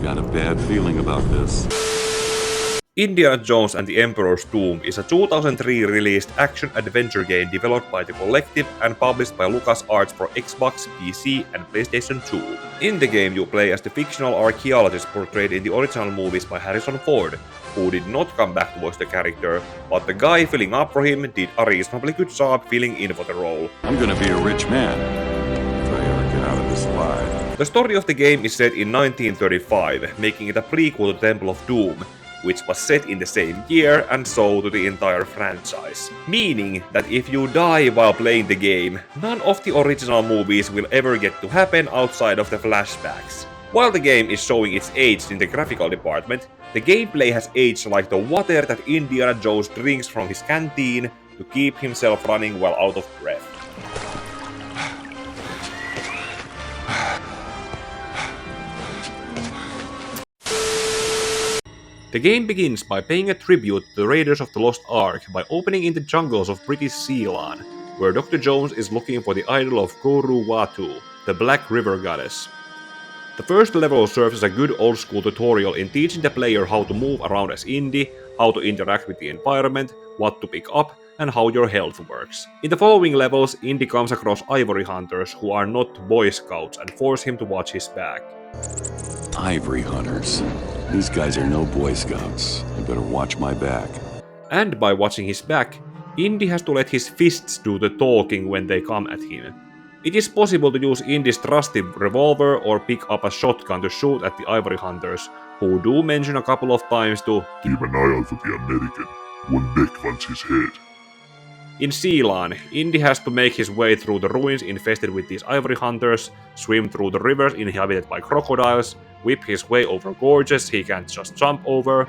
got a bad feeling about this. Indiana Jones and the Emperor's Tomb is a 2003 released action-adventure game developed by the Collective and published by LucasArts for Xbox, PC, and PlayStation 2. In the game you play as the fictional archaeologist portrayed in the original movies by Harrison Ford, who did not come back to voice the character, but the guy filling up for him did a reasonably good job filling in for the role. I'm gonna be a rich man if I ever get out of this alive. The story of the game is set in 1935, making it a prequel to Temple of Doom, which was set in the same year and so to the entire franchise. Meaning that if you die while playing the game, none of the original movies will ever get to happen outside of the flashbacks. While the game is showing its age in the graphical department, the gameplay has aged like the water that Indiana Jones drinks from his canteen to keep himself running while out of breath. The game begins by paying a tribute to the Raiders of the Lost Ark by opening in the jungles of British Ceylon, where Dr. Jones is looking for the idol of Guru Watu, the Black River Goddess. The first level serves as a good old school tutorial in teaching the player how to move around as Indy, how to interact with the environment, what to pick up, and how your health works. In the following levels, Indy comes across ivory hunters who are not Boy Scouts and force him to watch his back. Ivory hunters. These guys are no Boy Scouts. I better watch my back. And by watching his back, Indy has to let his fists do the talking when they come at him. It is possible to use Indy's trusty revolver or pick up a shotgun to shoot at the ivory hunters, who do mention a couple of times to keep an eye out for the American. One Beck wants his head. In Ceylon, Indy has to make his way through the ruins infested with these ivory hunters, swim through the rivers inhabited by crocodiles, whip his way over gorges he can't just jump over,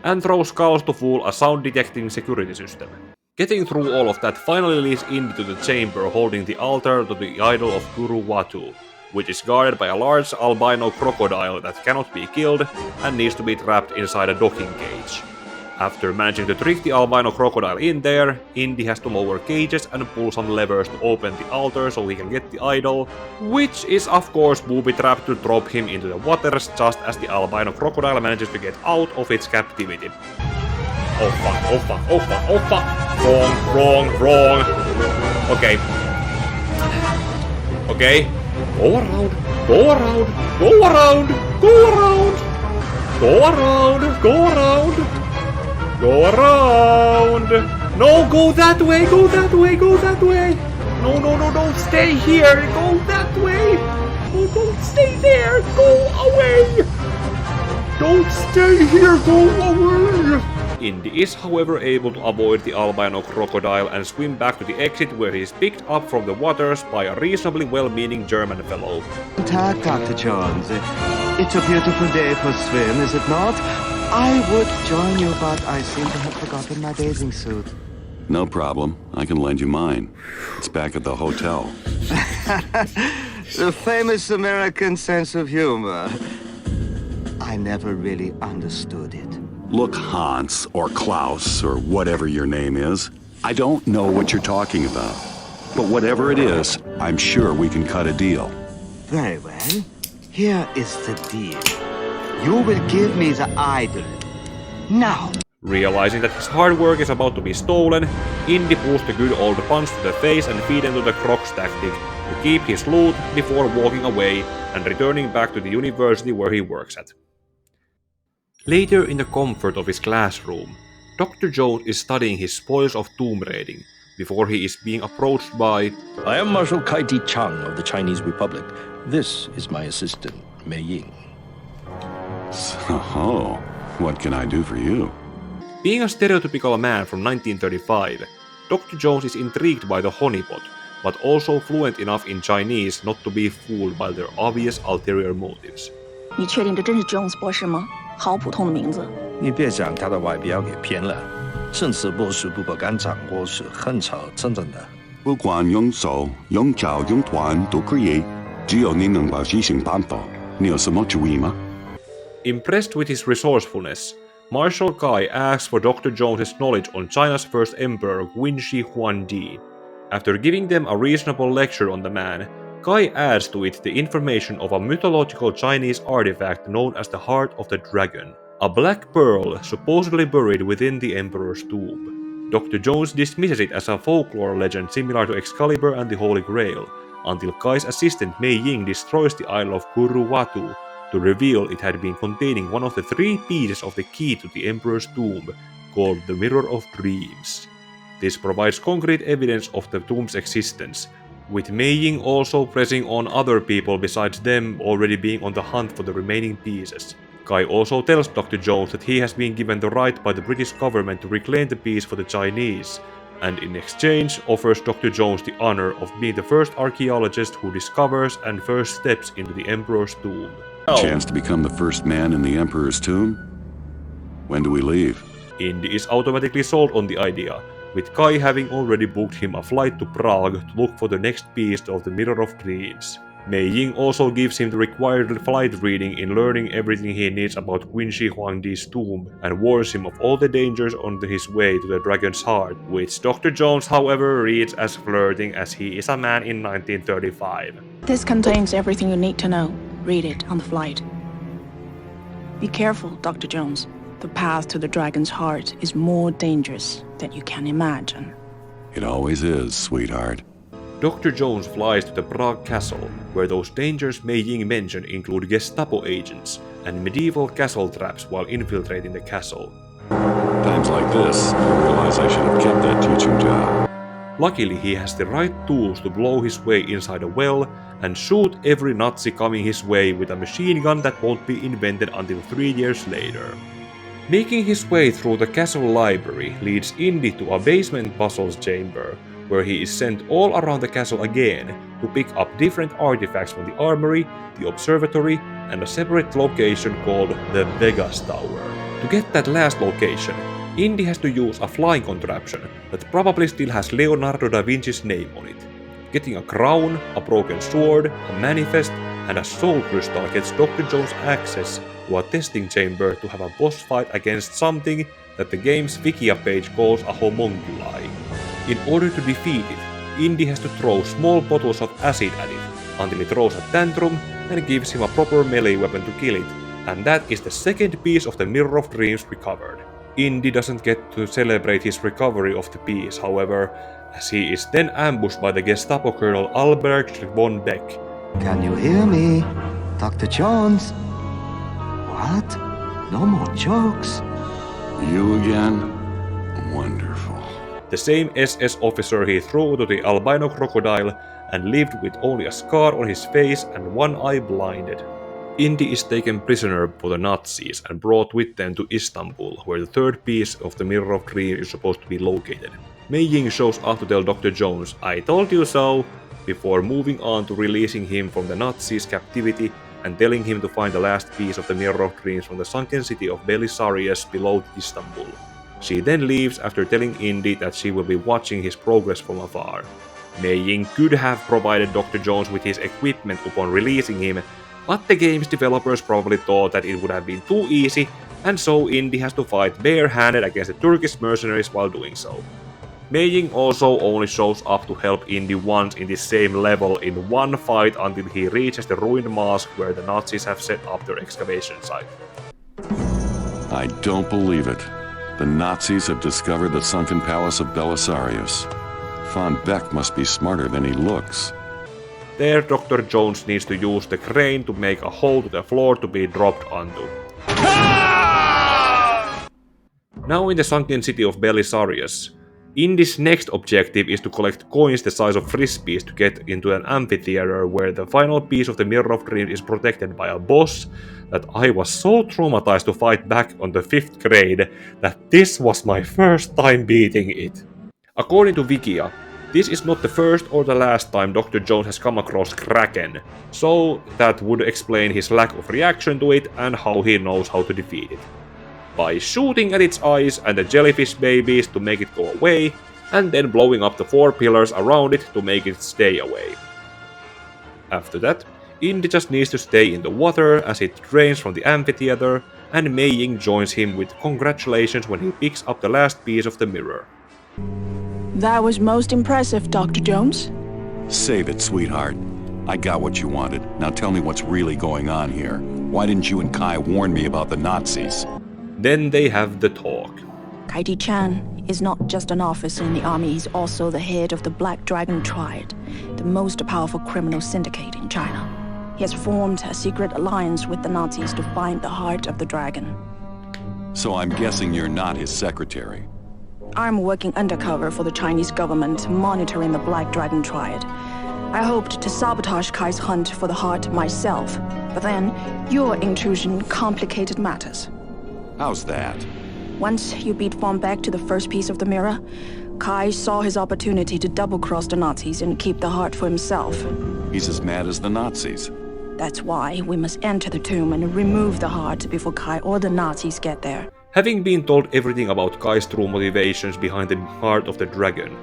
and throw skulls to fool a sound-detecting security system. Getting through all of that finally leads Indy to the chamber holding the altar to the idol of Guru Watu, which is guarded by a large albino crocodile that cannot be killed and needs to be trapped inside a docking cage. After managing to trick the albino crocodile in there, Indy has to lower cages and pull some levers to open the altar so he can get the idol, which is of course booby-trapped to drop him into the waters just as the albino crocodile manages to get out of its captivity. Oh fuck, oh fuck, oh fuck, oh fuck! Wrong. Okay. Okay. Go around. No, go that way. No, stay here. Go that way. No, don't stay there. Go away. Don't stay here. Go away. Indy is, however, able to avoid the albino crocodile and swim back to the exit where he is picked up from the waters by a reasonably well-meaning German fellow. Attack, Dr. Jones. It's a beautiful day for a swim, is it not? I would join you, but I seem to have forgotten my bathing suit. No problem. I can lend you mine. It's back at the hotel. The famous American sense of humor. I never really understood it. Look, Hans, or Klaus, or whatever your name is, I don't know what you're talking about. But whatever it is, I'm sure we can cut a deal. Very well. Here is the deal. You will give me the idol. Now. Realizing that his hard work is about to be stolen, Indy pulls the good old punch to the face and feed into the Crocs tactic to keep his loot before walking away and returning back to the university where he works at. Later in the comfort of his classroom, Dr. Jones is studying his spoils of tomb raiding before he is being approached by I am Marshal Kaiti Chang of the Chinese Republic. This is my assistant, Mei Ying. So, what can I do for you? Being a stereotypical man from 1935, Dr. Jones is intrigued by the honeypot, but also fluent enough in Chinese not to be fooled by their obvious ulterior motives. 你确定这真是 Jones 博士吗？好普通的名字。你别将他的外表给骗了，正式博士不敢掌握是很少真正的。不管用手、用脚、用团都可以，只有你能把事情办好。你有什么主意吗？ Impressed with his resourcefulness, Marshal Kai asks for Dr. Jones's knowledge on China's first emperor Qinshi Huangdi. After giving them a reasonable lecture on the man, Kai adds to it the information of a mythological Chinese artifact known as the Heart of the Dragon, a black pearl supposedly buried within the Emperor's tomb. Dr. Jones dismisses it as a folklore legend similar to Excalibur and the Holy Grail, until Kai's assistant Mei Ying destroys the Isle of Kuruwatu to reveal it had been containing one of the 3 pieces of the key to the Emperor's tomb, called the Mirror of Dreams. This provides concrete evidence of the tomb's existence, with Mei Ying also pressing on other people besides them already being on the hunt for the remaining pieces. Kai also tells Dr. Jones that he has been given the right by the British government to reclaim the piece for the Chinese, and in exchange offers Dr. Jones the honor of being the first archaeologist who discovers and first steps into the Emperor's tomb. Chance to become the first man in the Emperor's tomb? When do we leave? Indy is automatically sold on the idea, with Kai having already booked him a flight to Prague to look for the next piece of the Mirror of Dreams. Mei Ying also gives him the required flight reading in learning everything he needs about Qin Shi Huangdi's tomb and warns him of all the dangers on his way to the Dragon's Heart, which Dr. Jones however reads as flirting as he is a man in 1935. This contains everything you need to know. Read it on the flight. Be careful, Dr. Jones. The path to the Dragon's Heart is more dangerous than you can imagine. It always is, sweetheart. Dr. Jones flies to the Prague castle, where those dangers Mei Ying mentioned include Gestapo agents and medieval castle traps while infiltrating the castle. Times like this, I realize I should have kept that teaching job. Luckily, he has the right tools to blow his way inside a well and shoot every Nazi coming his way with a machine gun that won't be invented until 3 years later. Making his way through the castle library leads Indy to a basement puzzles chamber, where he is sent all around the castle again to pick up different artifacts from the armory, the observatory, and a separate location called the Vegas Tower. To get that last location, Indy has to use a flying contraption that probably still has Leonardo da Vinci's name on it. Getting a crown, a broken sword, a manifest, and a soul crystal gets Dr. Jones access to a testing chamber to have a boss fight against something that the game's Wikia page calls a homunculi. In order to defeat it, Indy has to throw small bottles of acid at it, until it throws a tantrum and gives him a proper melee weapon to kill it, and that is the second piece of the Mirror of Dreams recovered. Indy doesn't get to celebrate his recovery of the piece, however, as he is then ambushed by the Gestapo Colonel Albrecht von Beck. Can you hear me? Dr. Jones? What? No more jokes? You again? Wonderful. The same SS officer he threw to the albino crocodile and lived with only a scar on his face and one eye blinded. Indy is taken prisoner by the Nazis and brought with them to Istanbul, where the third piece of the Mirror of Dreams is supposed to be located. Mei Ying shows up to tell Dr. Jones, "I told you so," before moving on to releasing him from the Nazis' captivity and telling him to find the last piece of the Mirror of Dreams from the sunken city of Belisarius below Istanbul. She then leaves after telling Indy that she will be watching his progress from afar. Mei Ying could have provided Dr. Jones with his equipment upon releasing him, but the game's developers probably thought that it would have been too easy, and so Indy has to fight bare-handed against the Turkish mercenaries while doing so. Mei Ying also only shows up to help Indy once in this same level in one fight until he reaches the ruined mosque where the Nazis have set up their excavation site. I don't believe it. The Nazis have discovered the sunken palace of Belisarius. Von Beck must be smarter than he looks. There, Dr. Jones needs to use the crane to make a hole to the floor to be dropped onto. Now in the sunken city of Belisarius, Indy's next objective is to collect coins the size of frisbees to get into an amphitheater where the final piece of the Mirror of Dreams is protected by a boss that I was so traumatized to fight back on the 5th grade that this was my first time beating it. According to Wikia, this is not the first or the last time Dr. Jones has come across Kraken, so that would explain his lack of reaction to it and how he knows how to defeat it. By shooting at its eyes and the jellyfish babies to make it go away, and then blowing up the 4 pillars around it to make it stay away. After that, Indy just needs to stay in the water as it drains from the amphitheater, and Mei Ying joins him with congratulations when he picks up the last piece of the mirror. That was most impressive, Dr. Jones. Save it, sweetheart. I got what you wanted. Now tell me what's really going on here. Why didn't you and Kai warn me about the Nazis? Then they have the talk. Kaiti Chan is not just an officer in the army, he's also the head of the Black Dragon Triad, the most powerful criminal syndicate in China. He has formed a secret alliance with the Nazis to find the heart of the dragon. So I'm guessing you're not his secretary. I'm working undercover for the Chinese government, monitoring the Black Dragon Triad. I hoped to sabotage Kai's hunt for the heart myself, but then your intrusion complicated matters. How's that? Once you beat Von Beck to the first piece of the mirror, Kai saw his opportunity to double-cross the Nazis and keep the heart for himself. He's as mad as the Nazis. That's why we must enter the tomb and remove the heart before Kai or the Nazis get there. Having been told everything about Kai's true motivations behind the heart of the dragon,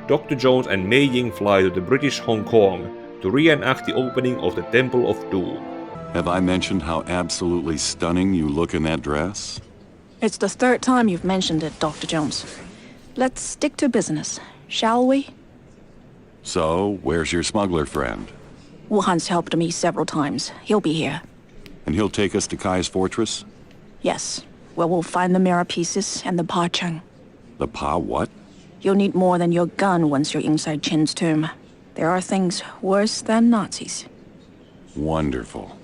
Dr. Jones and Mei Ying fly to the British Hong Kong to reenact the opening of the Temple of Doom. Have I mentioned how absolutely stunning you look in that dress? It's the third time you've mentioned it, Dr. Jones. Let's stick to business, shall we? So, where's your smuggler friend? Wuhan's helped me several times. He'll be here. And he'll take us to Kai's fortress? Yes, where we'll find the mirror pieces and the Pa Cheng. The Pa what? You'll need more than your gun once you're inside Chen's tomb. There are things worse than Nazis. Wonderful.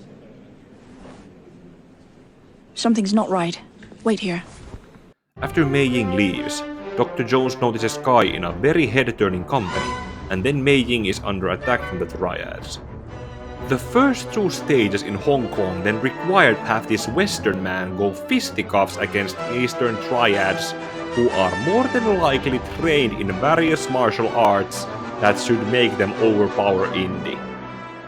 Something's not right. Wait here. After Mei Ying leaves, Dr. Jones notices Kai in a very head-turning company, and then Mei Ying is under attack from the Triads. The first two stages in Hong Kong then required to have this Western man go fisticuffs against Eastern Triads, who are more than likely trained in various martial arts that should make them overpower Indy.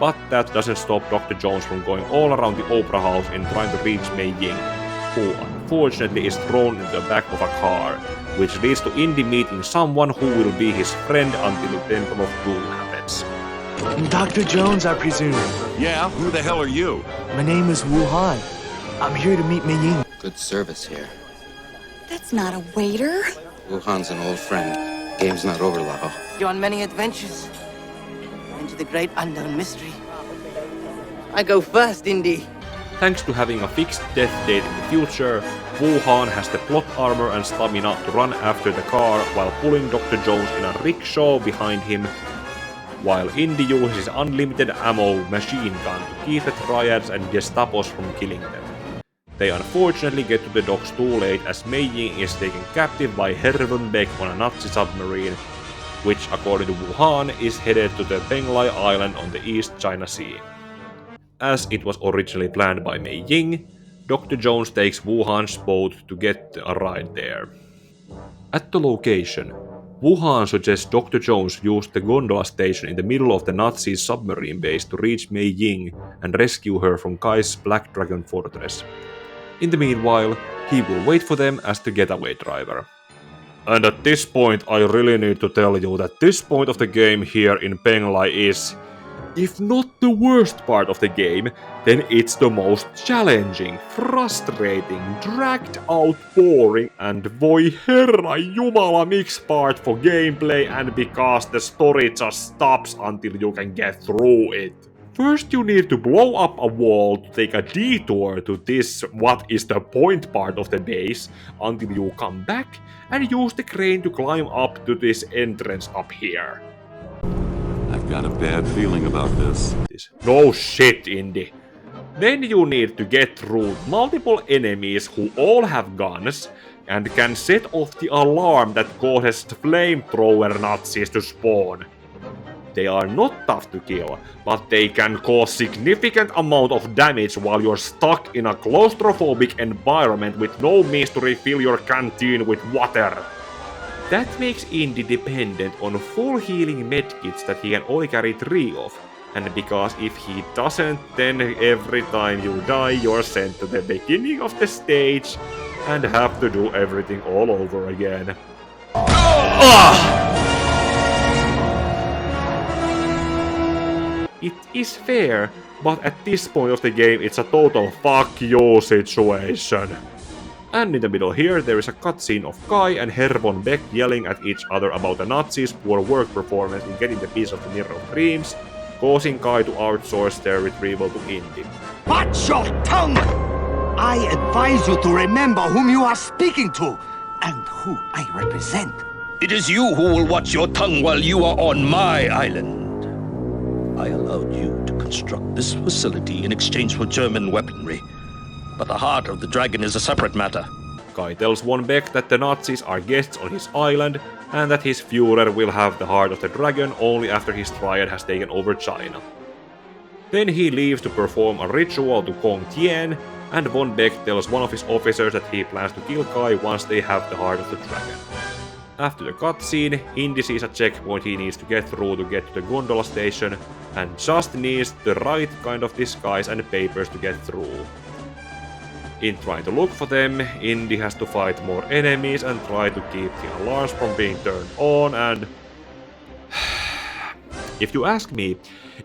But that doesn't stop Dr. Jones from going all around the Opera House in trying to reach Mei Ying, who unfortunately is thrown into the back of a car, which leads to Indy meeting someone who will be his friend until the Temple of Doom happens. Dr. Jones, I presume. Yeah, who the hell are you? My name is Wuhan. I'm here to meet Mei Ying. Good service here. That's not a waiter. Wuhan's an old friend. Game's not over, Lao. You on many adventures into the great unknown mystery. I go first, Indy. Thanks to having a fixed death date in the future, Wuhan has the plot armor and stamina to run after the car while pulling Dr. Jones in a rickshaw behind him, while Indy uses his unlimited ammo machine gun to keep the Triads and Gestapos from killing them. They unfortunately get to the docks too late as Mei Ying is taken captive by Hervon Beck on a Nazi submarine, which according to Wuhan is headed to the Penglai Island on the East China Sea. As it was originally planned by Mei Ying, Dr. Jones takes Wuhan's boat to get a ride there. At the location, Wuhan suggests Dr. Jones use the gondola station in the middle of the Nazi submarine base to reach Mei Ying and rescue her from Kai's Black Dragon fortress. In the meanwhile, he will wait for them as the getaway driver. And at this point, I really need to tell you that this point of the game here in Penglai is, if not the worst part of the game, then it's the most challenging, frustrating, dragged out, boring, and voi herra jumala mix part for gameplay and because the story just stops until you can get through it. First you need to blow up a wall to take a detour to this what is the point part of the base until you come back and use the crane to climb up to this entrance up here. I've got a bad feeling about this. No shit, Indy. Then you need to get through multiple enemies who all have guns and can set off the alarm that causes flamethrower Nazis to spawn. They are not tough to kill, but they can cause significant amount of damage while you're stuck in a claustrophobic environment with no means to refill your canteen with water. That makes Indy dependent on full healing medkits that he can only carry 3 of, and because if he doesn't, then every time you die you're sent to the beginning of the stage and have to do everything all over again. It is fair, but at this point of the game it's a total fuck you situation. And in the middle here there is a cutscene of Kai and Hervon Beck yelling at each other about the Nazis' poor work performance in getting the piece of the Mirror of Dreams, causing Kai to outsource their retrieval to Indy. Watch your tongue! I advise you to remember whom you are speaking to and who I represent. It is you who will watch your tongue while you are on my island. I allowed you to construct this facility in exchange for German weaponry. But the heart of the dragon is a separate matter. Kai tells von Beck that the Nazis are guests on his island, and that his Führer will have the heart of the dragon only after his triad has taken over China. Then he leaves to perform a ritual to Kong Tien, and von Beck tells one of his officers that he plans to kill Kai once they have the heart of the dragon. After the cutscene, Indy sees a checkpoint he needs to get through to get to the gondola station, and just needs the right kind of disguise and papers to get through. In trying to look for them, Indy has to fight more enemies and try to keep the alarms from being turned on, and... if you ask me,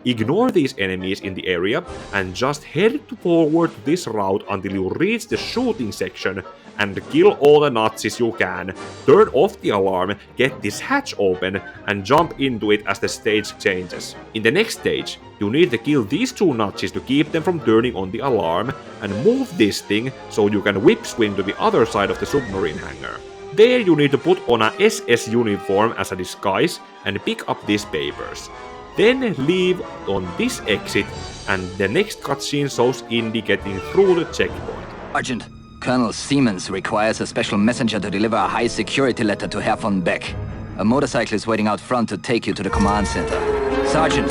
ignore these enemies in the area and just head forward to this route until you reach the shooting section and kill all the Nazis you can, turn off the alarm, get this hatch open, and jump into it as the stage changes. In the next stage, you need to kill these two Nazis to keep them from turning on the alarm, and move this thing so you can whip swing to the other side of the submarine hangar. There you need to put on a SS uniform as a disguise and pick up these papers. Then leave on this exit, and the next cutscene shows Indy getting through the checkpoint. Sergeant, Colonel Siemens requires a special messenger to deliver a high-security letter to Herr von Beck. A motorcycle is waiting out front to take you to the command center. Sergeant,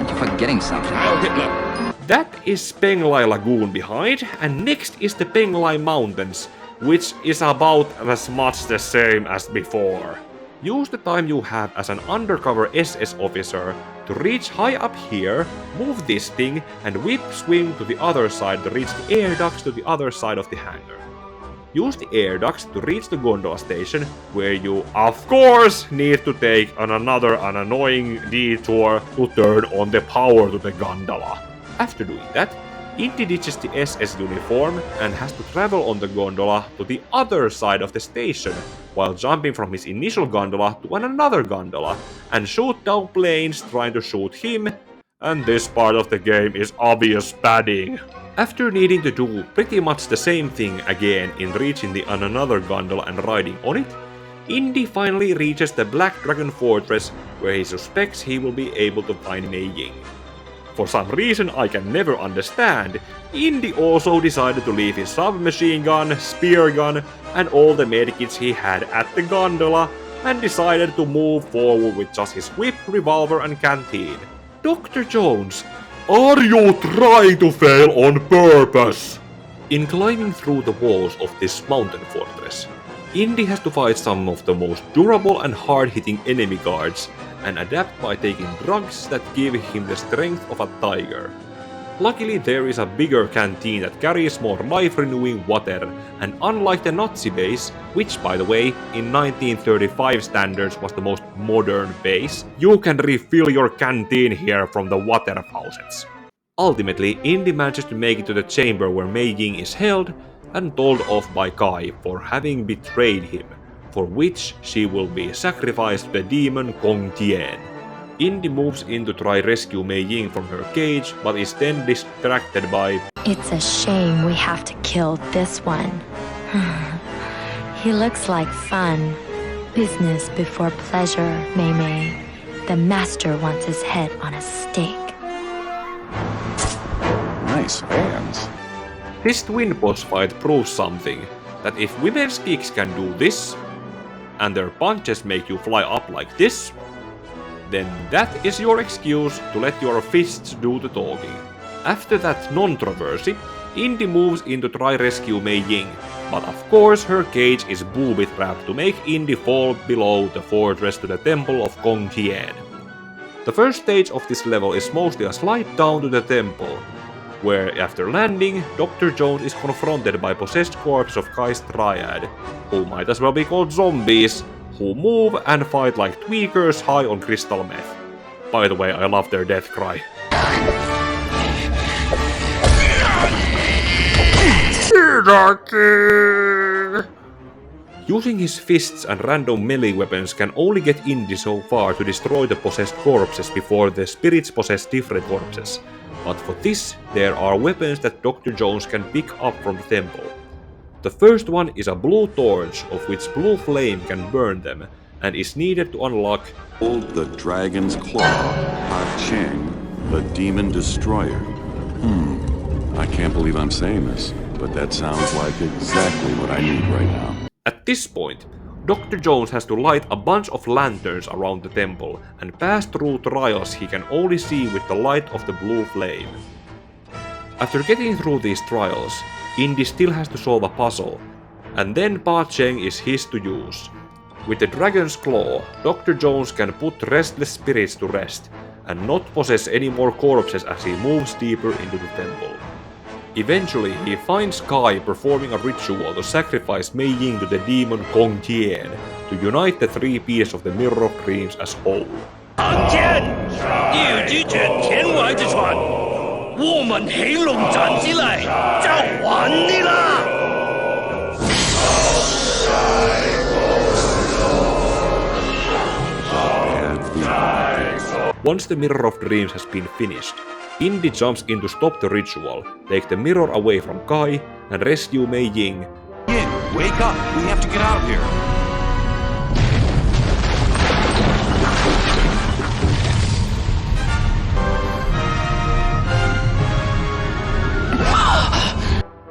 you're forgetting something. Oh, Hitler! That is Penglai Lagoon behind, and next is the Penglai Mountains, which is about as much the same as before. Use the time you have as an undercover SS officer to reach high up here, move this thing, and whip swing to the other side to reach the air ducts to the other side of the hangar. Use the air ducts to reach the gondola station, where you, of course, need to take another annoying detour to turn on the power to the gondola. After doing that, Indy ditches the SS uniform and has to travel on the gondola to the other side of the station, while jumping from his initial gondola to another gondola, and shoot down planes trying to shoot him, and this part of the game is obvious padding. After needing to do pretty much the same thing again in reaching the another gondola and riding on it, Indy finally reaches the Black Dragon Fortress, where he suspects he will be able to find Mei Ying. For some reason I can never understand, Indy also decided to leave his submachine gun, spear gun, and all the medikits he had at the gondola, and decided to move forward with just his whip, revolver, and canteen. Dr. Jones, are you trying to fail on purpose? In climbing through the walls of this mountain fortress, Indy has to fight some of the most durable and hard-hitting enemy guards, and adapt by taking drugs that give him the strength of a tiger. Luckily, there is a bigger canteen that carries more life-renewing water, and unlike the Nazi base, which by the way, in 1935 standards was the most modern base, you can refill your canteen here from the water faucets. Ultimately, Indy manages to make it to the chamber where Mei Ying is held, and told off by Kai for having betrayed him, for which she will be sacrificed to the demon Kong Tien. Indy moves in to try rescue Mei Ying from her cage, but is then distracted by... It's a shame we have to kill this one. He looks like fun. Business before pleasure, Mei Mei. The master wants his head on a stake. Nice fans. This twin boss fight proves something, that if women's kicks can do this, and their punches make you fly up like this, then that is your excuse to let your fists do the talking. After that non-traversy, Indy moves in to try rescue Mei Ying, but of course her cage is booby-trapped to make Indy fall below the fortress to the temple of Kong Tien. The first stage of this level is mostly a slide down to the temple, where after landing, Dr. Jones is confronted by possessed corpses of Kai's triad, who might as well be called zombies, who move and fight like tweakers high on crystal meth. By the way, I love their death cry. Using his fists and random melee weapons can only get Indy so far to destroy the possessed corpses before the spirits possess different corpses. But for this, there are weapons that Dr. Jones can pick up from the temple. The first one is a blue torch, of which blue flame can burn them, and is needed to unlock The Dragon's Claw, Pa Cheng, the Demon Destroyer. I can't believe I'm saying this, but that sounds like exactly what I need right now. At this point, Dr. Jones has to light a bunch of lanterns around the temple and pass through trials he can only see with the light of the blue flame. After getting through these trials, Indy still has to solve a puzzle, and then Pa Cheng is his to use. With the Dragon's Claw, Dr. Jones can put restless spirits to rest and not possess any more corpses as he moves deeper into the temple. Eventually, he finds Kai performing a ritual to sacrifice Mei Ying to the demon Kong Tian to unite the three pieces of the Mirror of Dreams as whole. 航天，要主着天外之船，我们起龙站起来，就还你啦！ Once the Mirror of Dreams has been finished, Indy jumps in to stop the ritual, take the mirror away from Kai, and rescue Mei Ying. Yin, wake up! We have to get out here!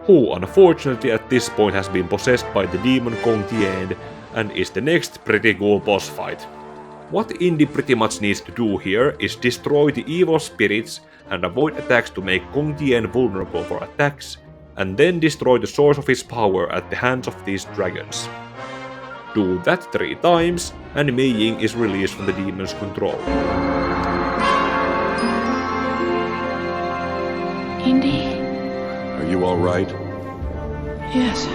Who unfortunately at this point has been possessed by the demon Kong Tian and is the next pretty cool boss fight. What Indy pretty much needs to do here is destroy the evil spirits and avoid attacks to make Kong Tian vulnerable for attacks, and then destroy the source of his power at the hands of these dragons. Do that 3 times, and Mei Ying is released from the demon's control. Indy? Are you alright? Yes.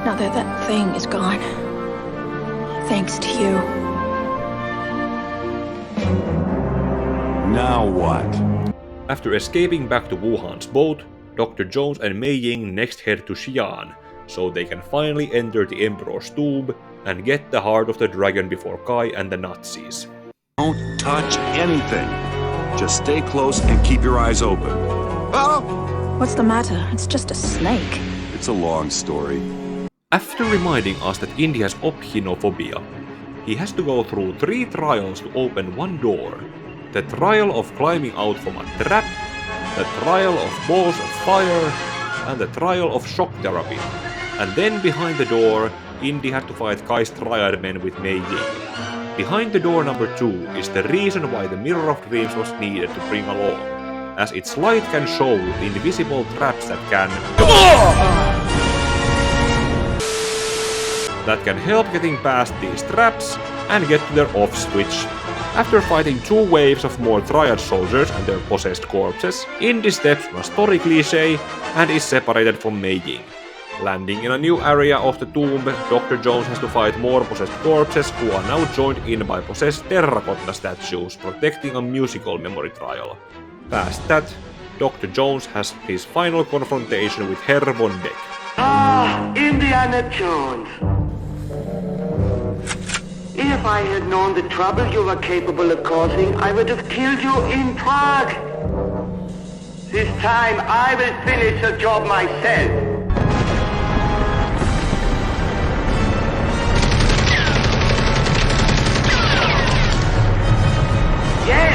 Now that that thing is gone. Thanks to you. Now what? After escaping back to Wuhan's boat, Dr. Jones and Mei Ying next head to Xi'an, so they can finally enter the Emperor's tomb and get the heart of the dragon before Kai and the Nazis. Don't touch anything. Just stay close and keep your eyes open. Oh! What's the matter? It's just a snake. It's a long story. After reminding us that Indy has opchinophobia, he has to go through 3 trials to open one door. The trial of climbing out from a trap, the trial of balls of fire, and the trial of shock therapy. And then behind the door, Indy had to fight Kai's triad men with Mei Ying. Behind the door number 2 is the reason why the Mirror of Dreams was needed to bring along, as its light can show invisible traps that can help getting past these traps and get to their off switch. After fighting 2 waves of more Triad soldiers and their possessed corpses, Indy steps on a story cliché and is separated from Mei Ying. Landing in a new area of the tomb, Dr. Jones has to fight more possessed corpses who are now joined in by possessed terracotta statues protecting a musical memory trial. Past that, Dr. Jones has his final confrontation with Herr von Beck. Ah, Indiana Jones. If I had known the trouble you were capable of causing, I would have killed you in Prague. This time, I will finish the job myself. Yes,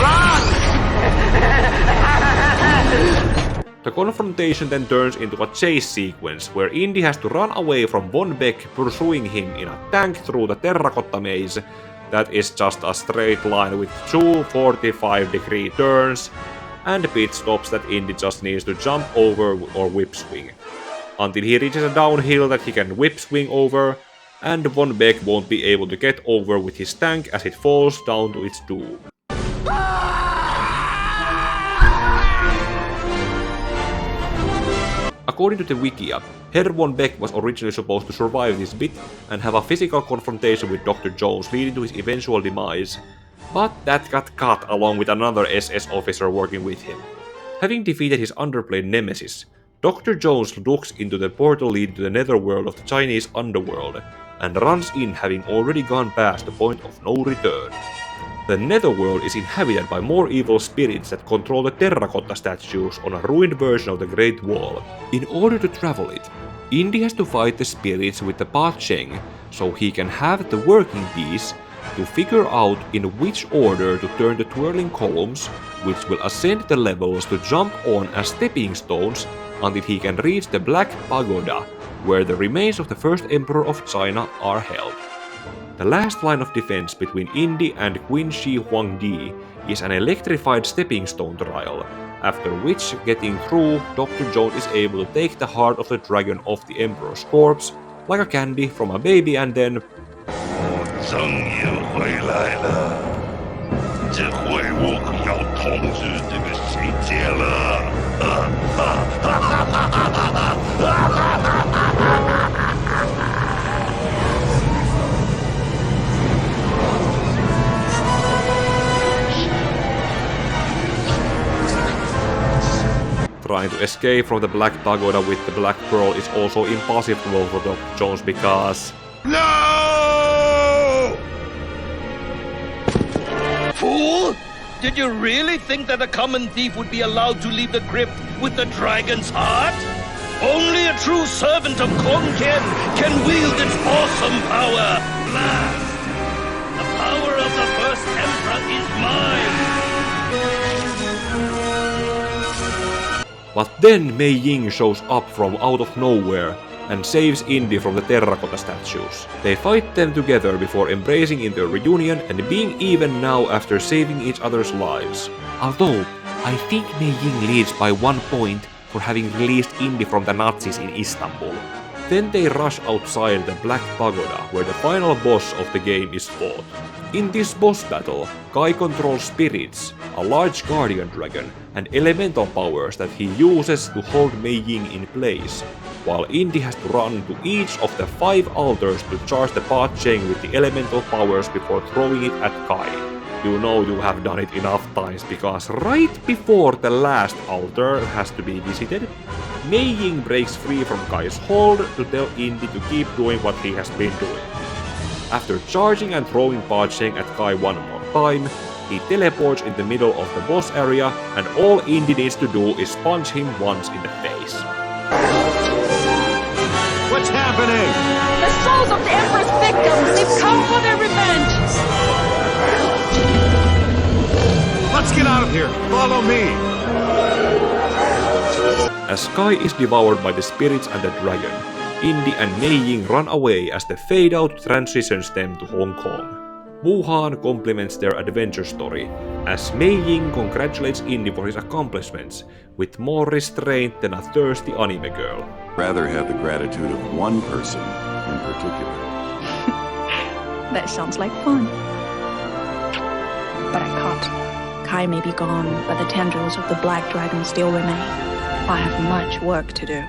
run! The confrontation then turns into a chase sequence where Indy has to run away from Von Beck pursuing him in a tank through the terracotta maze that is just a straight line with 2 45-degree turns and pit stops that Indy just needs to jump over or whip swing, until he reaches a downhill that he can whip swing over, and Von Beck won't be able to get over with his tank as it falls down to its doom. According to the Wikia, Herr von Beck was originally supposed to survive this bit and have a physical confrontation with Dr. Jones leading to his eventual demise, but that got cut along with another SS officer working with him. Having defeated his underplayed nemesis, Dr. Jones looks into the portal leading to the netherworld of the Chinese underworld and runs in, having already gone past the point of no return. The netherworld is inhabited by more evil spirits that control the terracotta statues on a ruined version of the Great Wall. In order to travel it, Indy has to fight the spirits with the Pa Cheng so he can have the working piece to figure out in which order to turn the twirling columns, which will ascend the levels to jump on as stepping stones until he can reach the Black Pagoda, where the remains of the first Emperor of China are held. The last line of defense between Indy and Qin Shi Huangdi is an electrified stepping stone trial, after which, getting through, Dr. Jones is able to take the heart of the dragon off the Emperor's corpse, like a candy from a baby, and then... 正义回来了，这回我可要统治这个世界了！ Trying to escape from the Black Pagoda with the Black Pearl is also impossible for Dr. Jones because... No! Fool! Did you really think that a common thief would be allowed to leave the crypt with the dragon's heart? Only a true servant of Kong Ken can wield its awesome power! Blast! The power of the first emperor is mine! But then Mei Ying shows up from out of nowhere and saves Indy from the terracotta statues. They fight them together before embracing in their reunion and being even now after saving each other's lives. Although, I think Mei Ying leads by 1 point for having released Indy from the Nazis in Istanbul. Then they rush outside the Black Pagoda, where the final boss of the game is fought. In this boss battle, Kai controls spirits, a large guardian dragon, and elemental powers that he uses to hold Mei Ying in place, while Indy has to run to each of the 5 altars to charge the Pa Cheng with the elemental powers before throwing it at Kai. You know you have done it enough times, because right before the last altar has to be visited, Mei Ying breaks free from Kai's hold to tell Indy to keep doing what he has been doing. After charging and throwing Pa Cheng at Kai one more time, he teleports in the middle of the boss area, and all Indy needs to do is punch him once in the face. What's happening? The souls of the Emperor's victims, they've come for their revenge! Let's get out of here! Follow me! As Kai is devoured by the spirits and the dragon, Indy and Mei Ying run away as the fade-out transitions them to Hong Kong. Wuhan compliments their adventure story, as Mei Ying congratulates Indy for his accomplishments, with more restraint than a thirsty anime girl. Rather have the gratitude of one person in particular. That sounds like fun. But I can't. Kai may be gone, but the tendrils of the Black Dragon still remain. I have much work to do.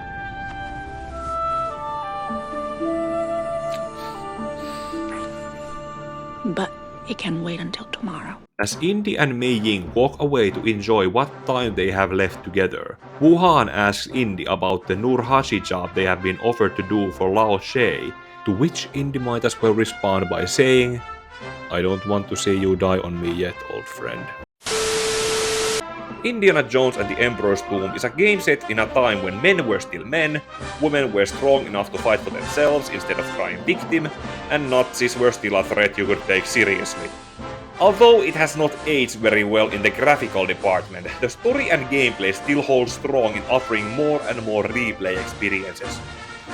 But it can wait until tomorrow. As Indy and Mei Ying walk away to enjoy what time they have left together, Wuhan asks Indy about the Nurhashi job they have been offered to do for Lao She, to which Indy might as well respond by saying, "I don't want to see you die on me yet, old friend." Indiana Jones and the Emperor's Tomb is a game set in a time when men were still men, women were strong enough to fight for themselves instead of crying victim, and Nazis were still a threat you could take seriously. Although it has not aged very well in the graphical department, the story and gameplay still hold strong in offering more and more replay experiences.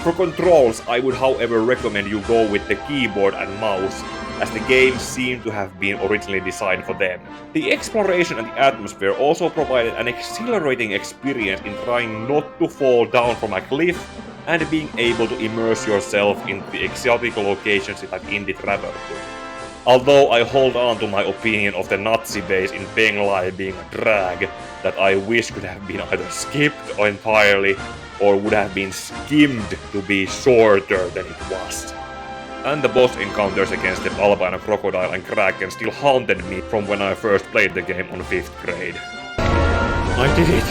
For controls, I would however recommend you go with the keyboard and mouse, as the games seem to have been originally designed for them. The exploration and the atmosphere also provided an exhilarating experience in trying not to fall down from a cliff and being able to immerse yourself into the exotic locations that Indy traveled to. Although I hold on to my opinion of the Nazi base in Penglai being a drag that I wish could have been either skipped entirely or would have been skimmed to be shorter than it was. And the boss encounters against the albino crocodile and kraken still haunted me from when I first played the game on 5th grade. I did it!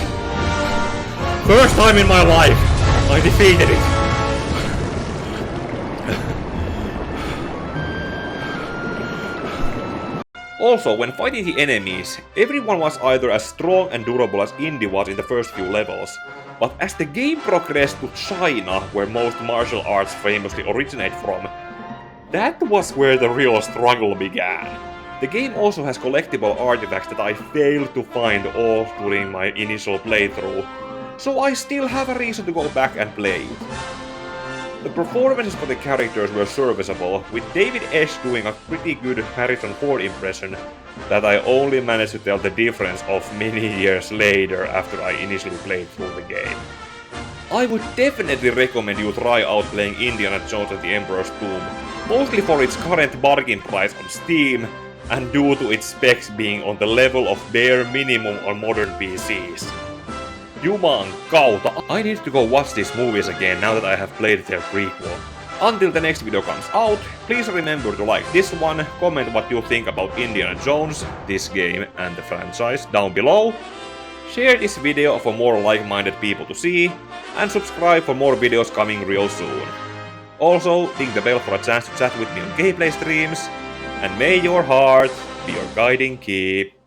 First time in my life, I defeated it. Also, when fighting the enemies, everyone was either as strong and durable as Indy was in the first few levels, but as the game progressed to China, where most martial arts famously originate from, that was where the real struggle began. The game also has collectible artifacts that I failed to find all during my initial playthrough, so I still have a reason to go back and play it. The performances for the characters were serviceable, with David Esch doing a pretty good Harrison Ford impression that I only managed to tell the difference of many years later after I initially played through the game. I would definitely recommend you try out playing Indiana Jones and the Emperor's Tomb, mostly for its current bargain price on Steam, and due to its specs being on the level of bare minimum on modern PCs. Juman kautta, I need to go watch these movies again now that I have played their prequel. Until the next video comes out, please remember to like this one, comment what you think about Indiana Jones, this game and the franchise down below, share this video for more like-minded people to see, and subscribe for more videos coming real soon. Also, ding the bell for a chance to chat with me on gameplay streams, and may your heart be your guiding key.